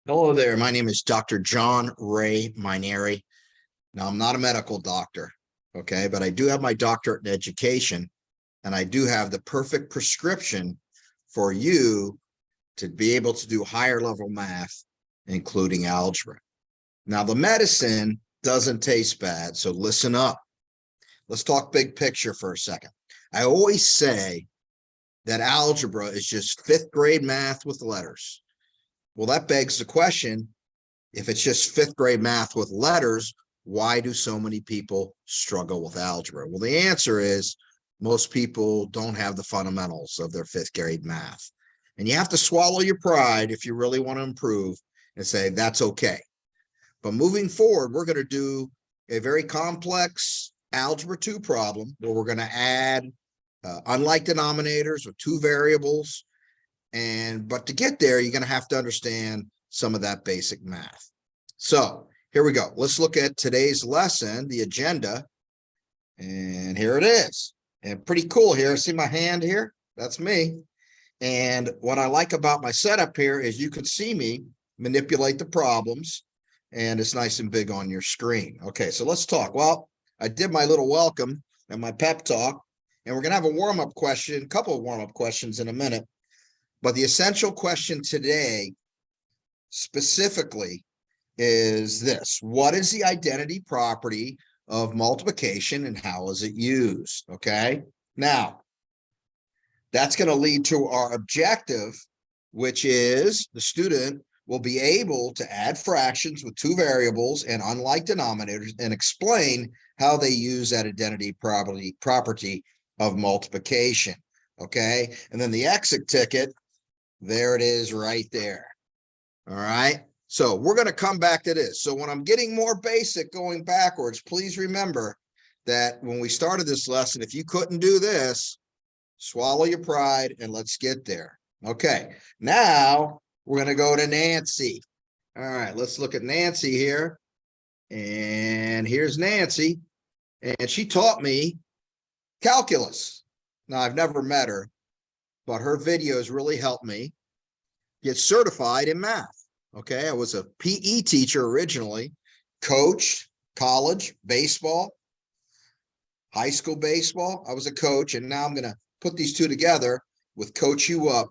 Hello there. My name is Dr. John Ray Mineri. Now, I'm not a medical doctor, okay, but I do have my doctorate in education, and I do have the perfect prescription for you to be able to do higher level math, including algebra. Now, the medicine doesn't taste bad, so listen up. Let's talk big picture for a second. I always say that algebra is just fifth grade math with letters. Well, that begs the question, if it's just fifth grade math with letters, why do so many people struggle with algebra? Well, the answer is most people don't have the fundamentals of their fifth grade math. And you have to swallow your pride if you really want to improve and say, that's okay. But moving forward, we're going to do a very complex Algebra 2 problem where we're going to add unlike denominators with two variables. But to get there, you're going to have to understand some of that basic math. So here we go. Let's look at today's lesson, the agenda. And here it is. And pretty cool here. See my hand here? That's me. And what I like about my setup here is you can see me manipulate the problems, and it's nice and big on your screen. Okay, so let's talk. Well, I did my little welcome and my pep talk, and we're going to have a warm-up question, a couple of warm-up questions in a minute. But the essential question today specifically is this: what is the identity property of multiplication and how is it used? Okay, now that's going to lead to our objective, which is the student will be able to add fractions with two variables and unlike denominators and explain how they use that identity property of multiplication. Okay, and then the exit ticket, there it is right there. All right. So we're going to come back to this. So when I'm getting more basic going backwards, please remember that when we started this lesson, if you couldn't do this, swallow your pride and let's get there. Okay. Now we're going to go to Nancy. All right. Let's look at Nancy here. And here's Nancy. And she taught me calculus. Now, I've never met her, but her videos really helped me get certified in math. Okay, I was a PE teacher originally, coached college baseball, high school baseball. I was a coach, and now I'm going to put these two together with Coach You Up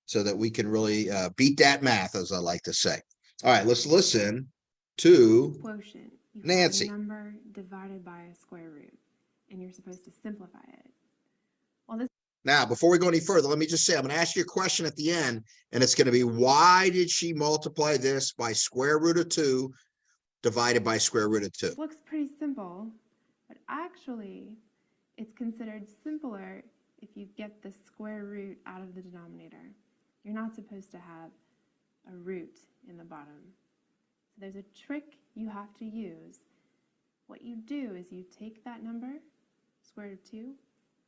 so that we can really beat that math, as I like to say. All right, let's listen to quotient. You Nancy. have a number divided by a square root, and you're supposed to simplify it. Well, this Now, before we go any further, let me just say, I'm going to ask you a question at the end, and it's going to be, why did she multiply this by square root of 2 divided by square root of 2? This looks pretty simple, but actually, it's considered simpler if you get the square root out of the denominator. You're not supposed to have a root in the bottom. So there's a trick you have to use. What you do is you take that number, square root of 2,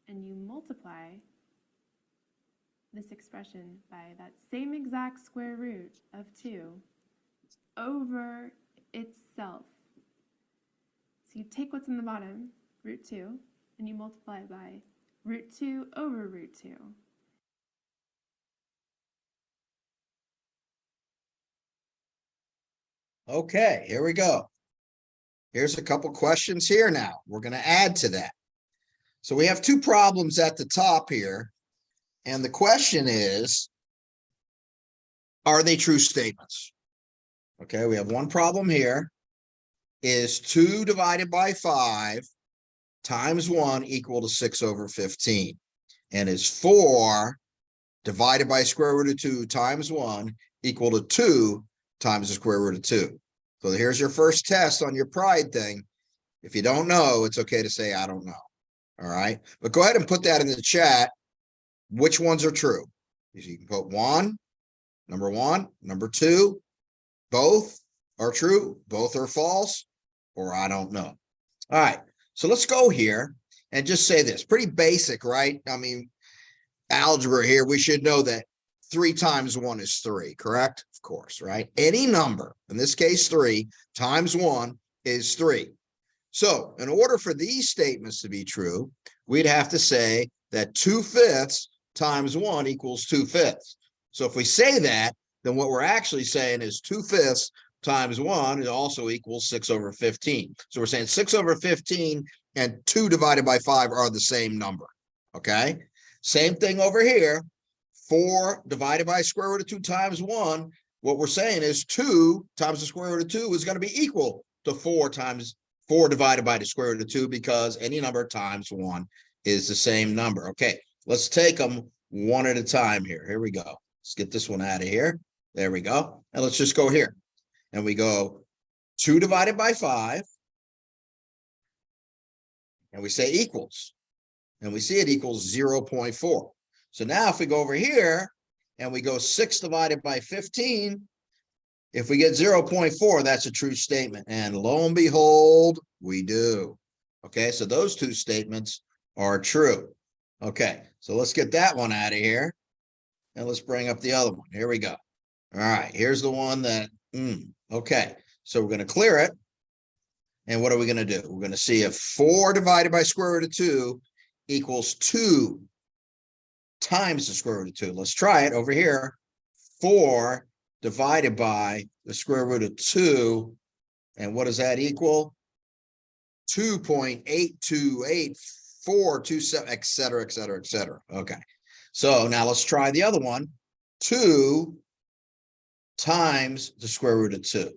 and you multiply this expression by that same exact square root of 2 over itself. So you take what's in the bottom, root 2, and you multiply it by root 2 over root 2. Okay, here we go. Here's a couple questions here now. We're going to add to that. So we have two problems at the top here. And the question is, are they true statements? Okay, we have one problem here. Is 2 divided by 5 times 1 equal to 6 over 15? And is 4 divided by square root of 2 times 1 equal to 2 times the square root of 2? So here's your first test on your pride thing. If you don't know, it's okay to say, I don't know. All right. But go ahead and put that in the chat. Which ones are true? You can put number 1, number 2, both are true, both are false, or I don't know. All right. So let's go here and just say this. Pretty basic, right? I mean, algebra here, we should know that 3 times 1 is 3, correct? Of course, right? Any number, in this case 3, times 1 is 3. So in order for these statements to be true, we'd have to say that 2/5 times 1 equals 2/5. So if we say that, then what we're actually saying is 2/5 times 1 is also equals 6/15. So we're saying 6/15 and 2 divided by 5 are the same number. Okay. Same thing over here. 4 divided by square root of 2 times 1. What we're saying is 2 times the square root of 2 is going to be equal to 4 times 4 divided by the square root of 2, because any number times 1 is the same number. Okay, let's take them one at a time here. Here we go. Let's get this one out of here. There we go. And let's just go here. And we go 2 divided by 5. And we say equals. And we see it equals 0.4. So now if we go over here and we go 6 divided by 15, if we get 0.4, that's a true statement. And lo and behold, we do. Okay, so those two statements are true. Okay, so let's get that one out of here. And let's bring up the other one. Here we go. All right, here's the one that, okay. So we're going to clear it. And what are we going to do? We're going to see if 4 divided by square root of 2 equals 2 times the square root of 2. Let's try it over here. 4 divided by the square root of 2. And what does that equal? 2.82842, et cetera, et cetera, et cetera. Okay. So now let's try the other one. 2 times the square root of 2.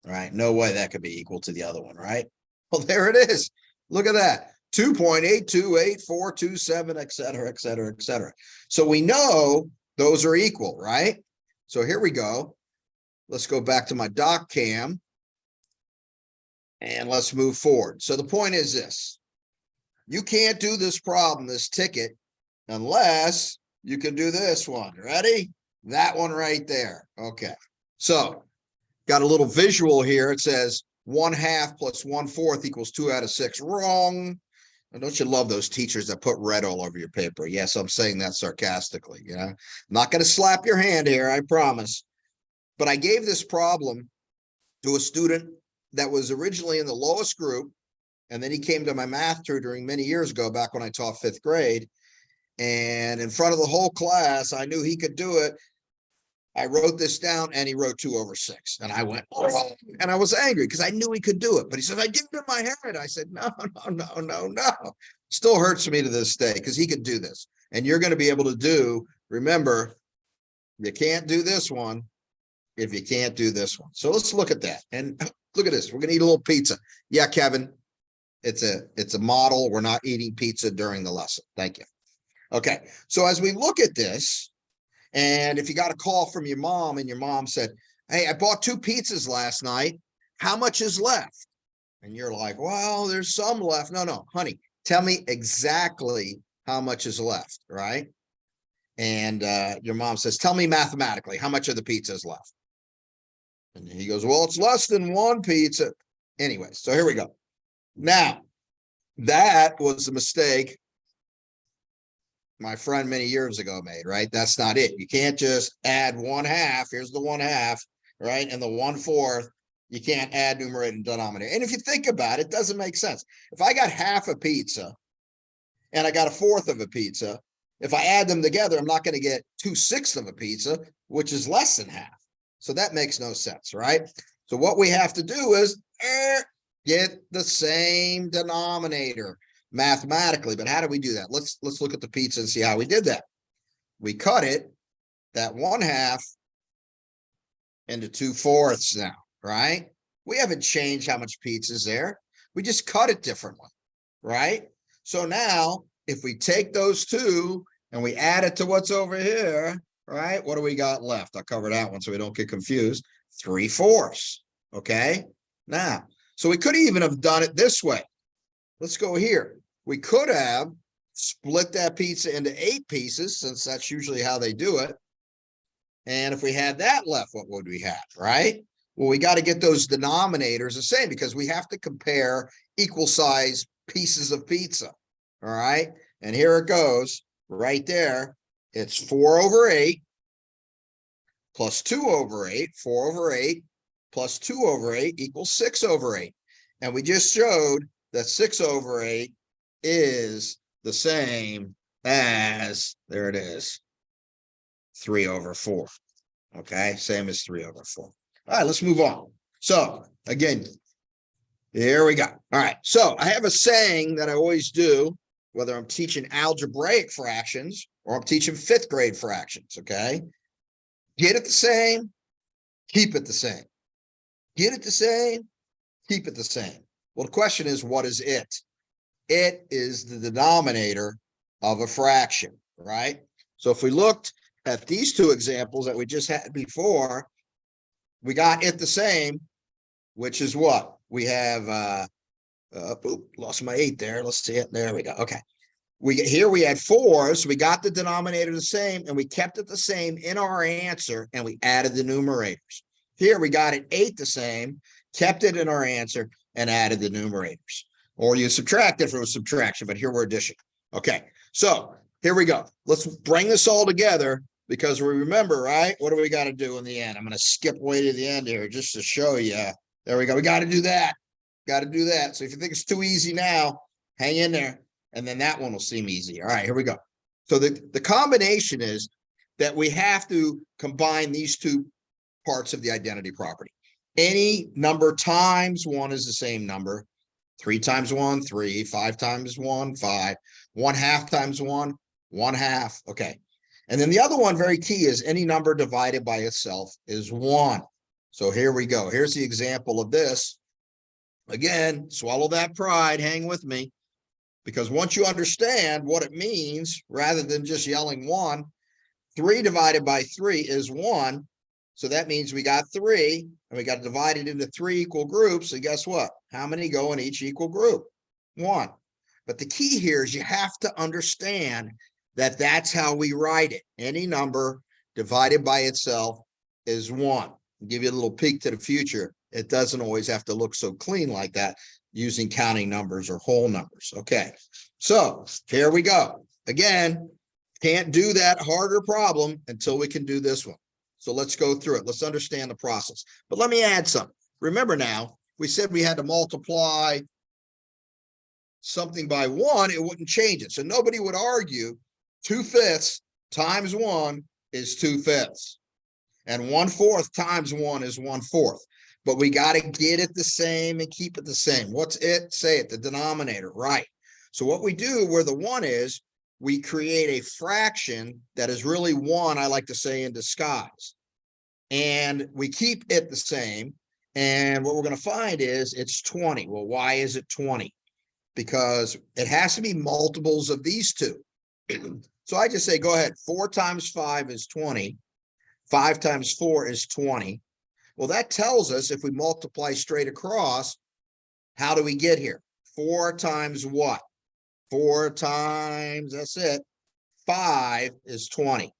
Right? No way that could be equal to the other one, right? Well, there it is. Look at that. 2.82842, et cetera, et cetera, et cetera. So we know those are equal, right? So here we go. Let's go back to my doc cam and let's move forward. So the point is this. You can't do this problem, this ticket, unless you can do this one. Ready? That one right there. Okay. So got a little visual here. It says 1/2 plus 1/4 equals 2 out of 6. Wrong. And don't you love those teachers that put red all over your paper? Yes, I'm saying that sarcastically. You know, I'm not going to slap your hand here, I promise. But I gave this problem to a student that was originally in the lowest group. And then he came to my math tutoring many years ago, back when I taught 5th grade. And in front of the whole class, I knew he could do it. I wrote this down and he wrote 2/6. And I went, oh, and I was angry because I knew he could do it. But he said, I did it in my head. I said, no. Still hurts me to this day because he could do this. And you're going to be able to do, remember, you can't do this one if you can't do this one. So let's look at that. And look at this. We're going to eat a little pizza. Yeah, Kevin, it's a model. We're not eating pizza during the lesson. Thank you. Okay. So as we look at this, and if you got a call from your mom and your mom said, hey, I bought 2 pizzas last night. How much is left? And you're like, well, there's some left. No, honey, tell me exactly how much is left, right? And your mom says, tell me mathematically, how much of the pizza is left? And he goes, well, it's less than 1 pizza. Anyway, so here we go. Now, that was a mistake my friend many years ago made, right? That's not it. You can't just add 1/2. Here's the 1/2, right? And the 1/4, you can't add numerator and denominator. And if you think about it, it doesn't make sense. If I got half a pizza and I got 1/4 of a pizza, if I add them together, I'm not going to get 2/6 of a pizza, which is less than half. So that makes no sense, right? So what we have to do is get the same denominator mathematically. But how do we do that? Let's look at the pizza and see how we did that. We cut it, that 1/2, into 2/4 now, right? We haven't changed how much pizza is there. We just cut it differently, right? So now if we take those 2 and we add it to what's over here, right? What do we got left? I'll cover that one so we don't get confused. 3/4. Okay. Now, so we could even have done it this way. Let's go here. We could have split that pizza into 8 pieces, since that's usually how they do it. And if we had that left, what would we have, right? Well, we got to get those denominators the same, because we have to compare equal size pieces of pizza. All right. And here it goes right there. It's 4/8 plus 2/8, 4/8 plus 2/8 equals 6/8. And we just showed that 6/8 is the same as, there it is, 3/4. Okay, same as 3/4. All right, let's move on. So again, here we go. All right, so I have a saying that I always do, whether I'm teaching algebraic fractions or I'm teaching 5th grade fractions, okay? Get it the same, keep it the same. Get it the same, keep it the same. Well, the question is, what is it? It is the denominator of a fraction, right? So if we looked at these two examples that we just had before, we got it the same, which is what? We have, lost my 8 there. Let's see it. There we go. Okay. Here we had 4, so we got the denominator the same, and we kept it the same in our answer, and we added the numerators. Here we got it 8 the same, kept it in our answer, and added the numerators. Or you subtract if it was subtraction, but here we're addition. Okay, so here we go. Let's bring this all together because we remember, right? What do we got to do in the end? I'm going to skip way to the end here just to show you. There we go. We got to do that. Got to do that. So if you think it's too easy now, hang in there. And then that one will seem easy. All right, here we go. So the combination is that we have to combine these two parts of the identity property. Any number times 1 is the same number. 3 times 1, 3. 5 times 1, 5. 1/2 times 1, 1/2. Okay. And then the other one, very key, is any number divided by itself is 1. So here we go. Here's the example of this. Again, swallow that pride. Hang with me. Because once you understand what it means, rather than just yelling 1, 3 divided by 3 is 1. So that means we got 3, and we got divided into 3 equal groups. And guess what? How many go in each equal group? 1. But the key here is you have to understand that that's how we write it. Any number divided by itself is 1. I'll give you a little peek to the future. It doesn't always have to look so clean like that, using counting numbers or whole numbers. Okay, so here we go. Again, can't do that harder problem until we can do this one. So let's go through it. Let's understand the process. But let me add something. Remember now, we said we had to multiply something by 1, it wouldn't change it. So nobody would argue 2/5 times 1 is 2/5. And 1/4 times 1 is 1/4. But we got to get it the same and keep it the same. What's it? Say it, the denominator, right? So what we do where the 1 is, we create a fraction that is really 1, I like to say, in disguise. And we keep it the same. And what we're going to find is it's 20. Well, why is it 20? Because it has to be multiples of these two. So I just say, go ahead. 4 times 5 is 20. 5 times 4 is 20. Well, that tells us if we multiply straight across, how do we get here? 4 times what? 4 times, that's it, 5 is 20.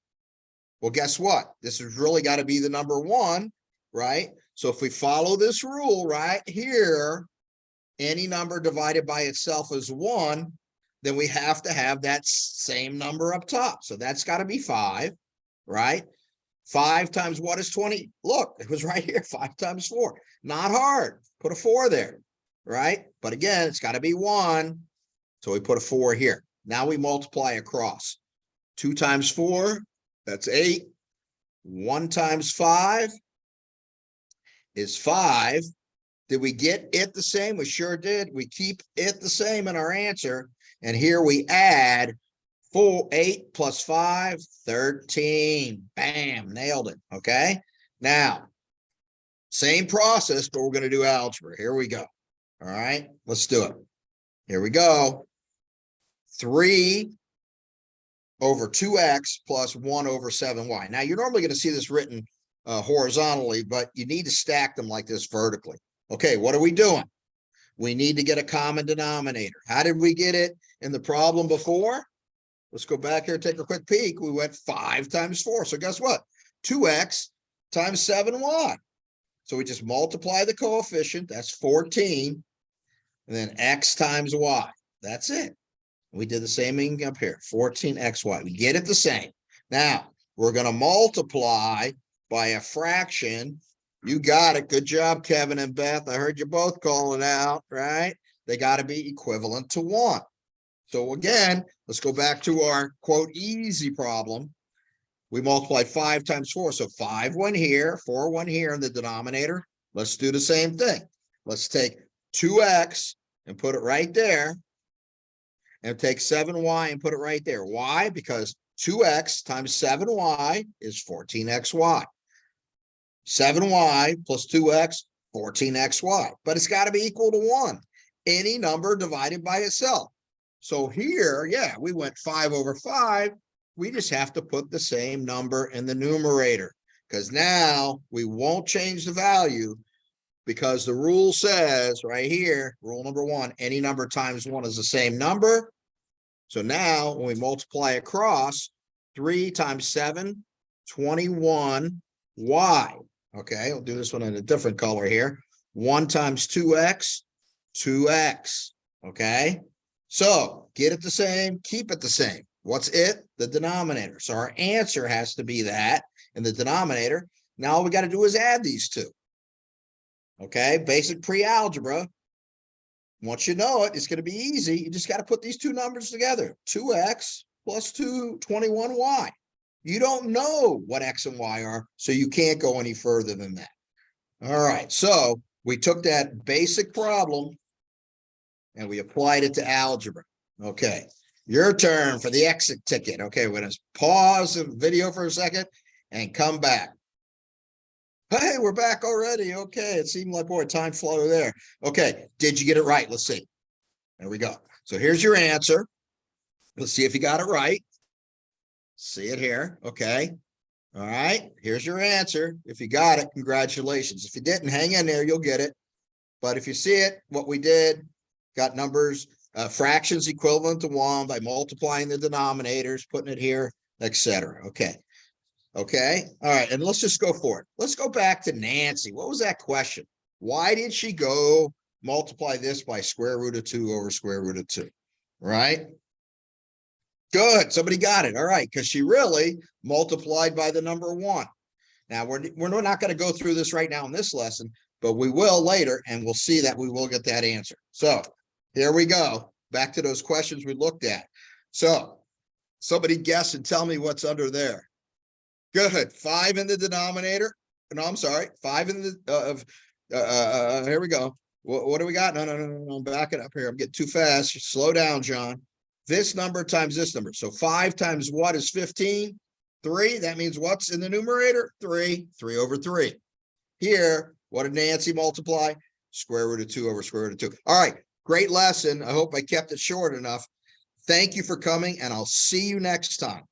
Well, guess what? This has really got to be the number 1, right? So if we follow this rule right here, any number divided by itself is 1, then we have to have that same number up top. So that's got to be 5, right? 5 times what is 20? Look, it was right here, 5 times 4. Not hard. Put a 4 there, right? But again, it's got to be 1. So we put a 4 here. Now we multiply across. 2 times 4, that's 8. 1 times 5 is 5. Did we get it the same? We sure did. We keep it the same in our answer. And here we add 8 plus 5, 13. Bam, nailed it. Okay. Now, same process, but we're going to do algebra. Here we go. All right, let's do it. Here we go. 3 over 2x plus 1 over 7y. Now, you're normally going to see this written horizontally, but you need to stack them like this vertically. Okay, what are we doing? We need to get a common denominator. How did we get it in the problem before? Let's go back here and take a quick peek. We went 5 times 4. So guess what? 2x times 7y. So we just multiply the coefficient. That's 14. And then x times y. That's it. We did the same thing up here. 14xy. We get it the same. Now, we're going to multiply by a fraction. You got it. Good job, Kevin and Beth. I heard you both calling out, right? They got to be equivalent to 1. So again, let's go back to our quote easy problem. We multiplied 5 times 4. So 5 went here, 4 went here in the denominator. Let's do the same thing. Let's take 2x and put it right there. And take 7y and put it right there. Why? Because 2x times 7y is 14xy. 7y plus 2x, 14xy. But it's got to be equal to 1. Any number divided by itself. So here, yeah, we went 5 over 5. We just have to put the same number in the numerator. Because now we won't change the value, because the rule says right here, rule number 1, any number times 1 is the same number. So now when we multiply across, 3 times 7, 21y. Okay, we'll do this one in a different color here. 1 times 2x, 2x. Okay, so get it the same, keep it the same. What's it? The denominator. So our answer has to be that in the denominator. Now all we got to do is add these two. Okay, basic pre-algebra. Once you know it, it's going to be easy. You just got to put these two numbers together. 2x plus 21y. You don't know what x and y are, so you can't go any further than that. All right, so we took that basic problem and we applied it to algebra. Okay, your turn for the exit ticket. Okay, we're going to pause the video for a second and come back. Hey, we're back already. Okay, it seemed like, boy, time flew there. Okay, did you get it right? Let's see. There we go. So here's your answer. Let's see if you got it right. See it here. Okay. All right, here's your answer. If you got it, congratulations. If you didn't, hang in there, you'll get it. But if you see it, what we did, got numbers, fractions equivalent to 1 by multiplying the denominators, putting it here, etc. Okay. Okay. All right. And let's just go for it. Let's go back to Nancy. What was that question? Why did she go multiply this by square root of 2 over square root of 2? Right? Good. Somebody got it. All right. Because she really multiplied by the number 1. Now, we're not going to go through this right now in this lesson, but we will later, and we'll see that we will get that answer. So here we go. Back to those questions we looked at. So somebody guess and tell me what's under there. Good. 5 in the denominator. No, I'm sorry. 5 in the here we go. What do we got? No. I'm backing up here. I'm getting too fast. Slow down, John. This number times this number. So 5 times what is 15? 3. That means what's in the numerator? 3. 3 over 3. Here, what did Nancy multiply? Square root of 2 over square root of 2. All right. Great lesson. I hope I kept it short enough. Thank you for coming, and I'll see you next time.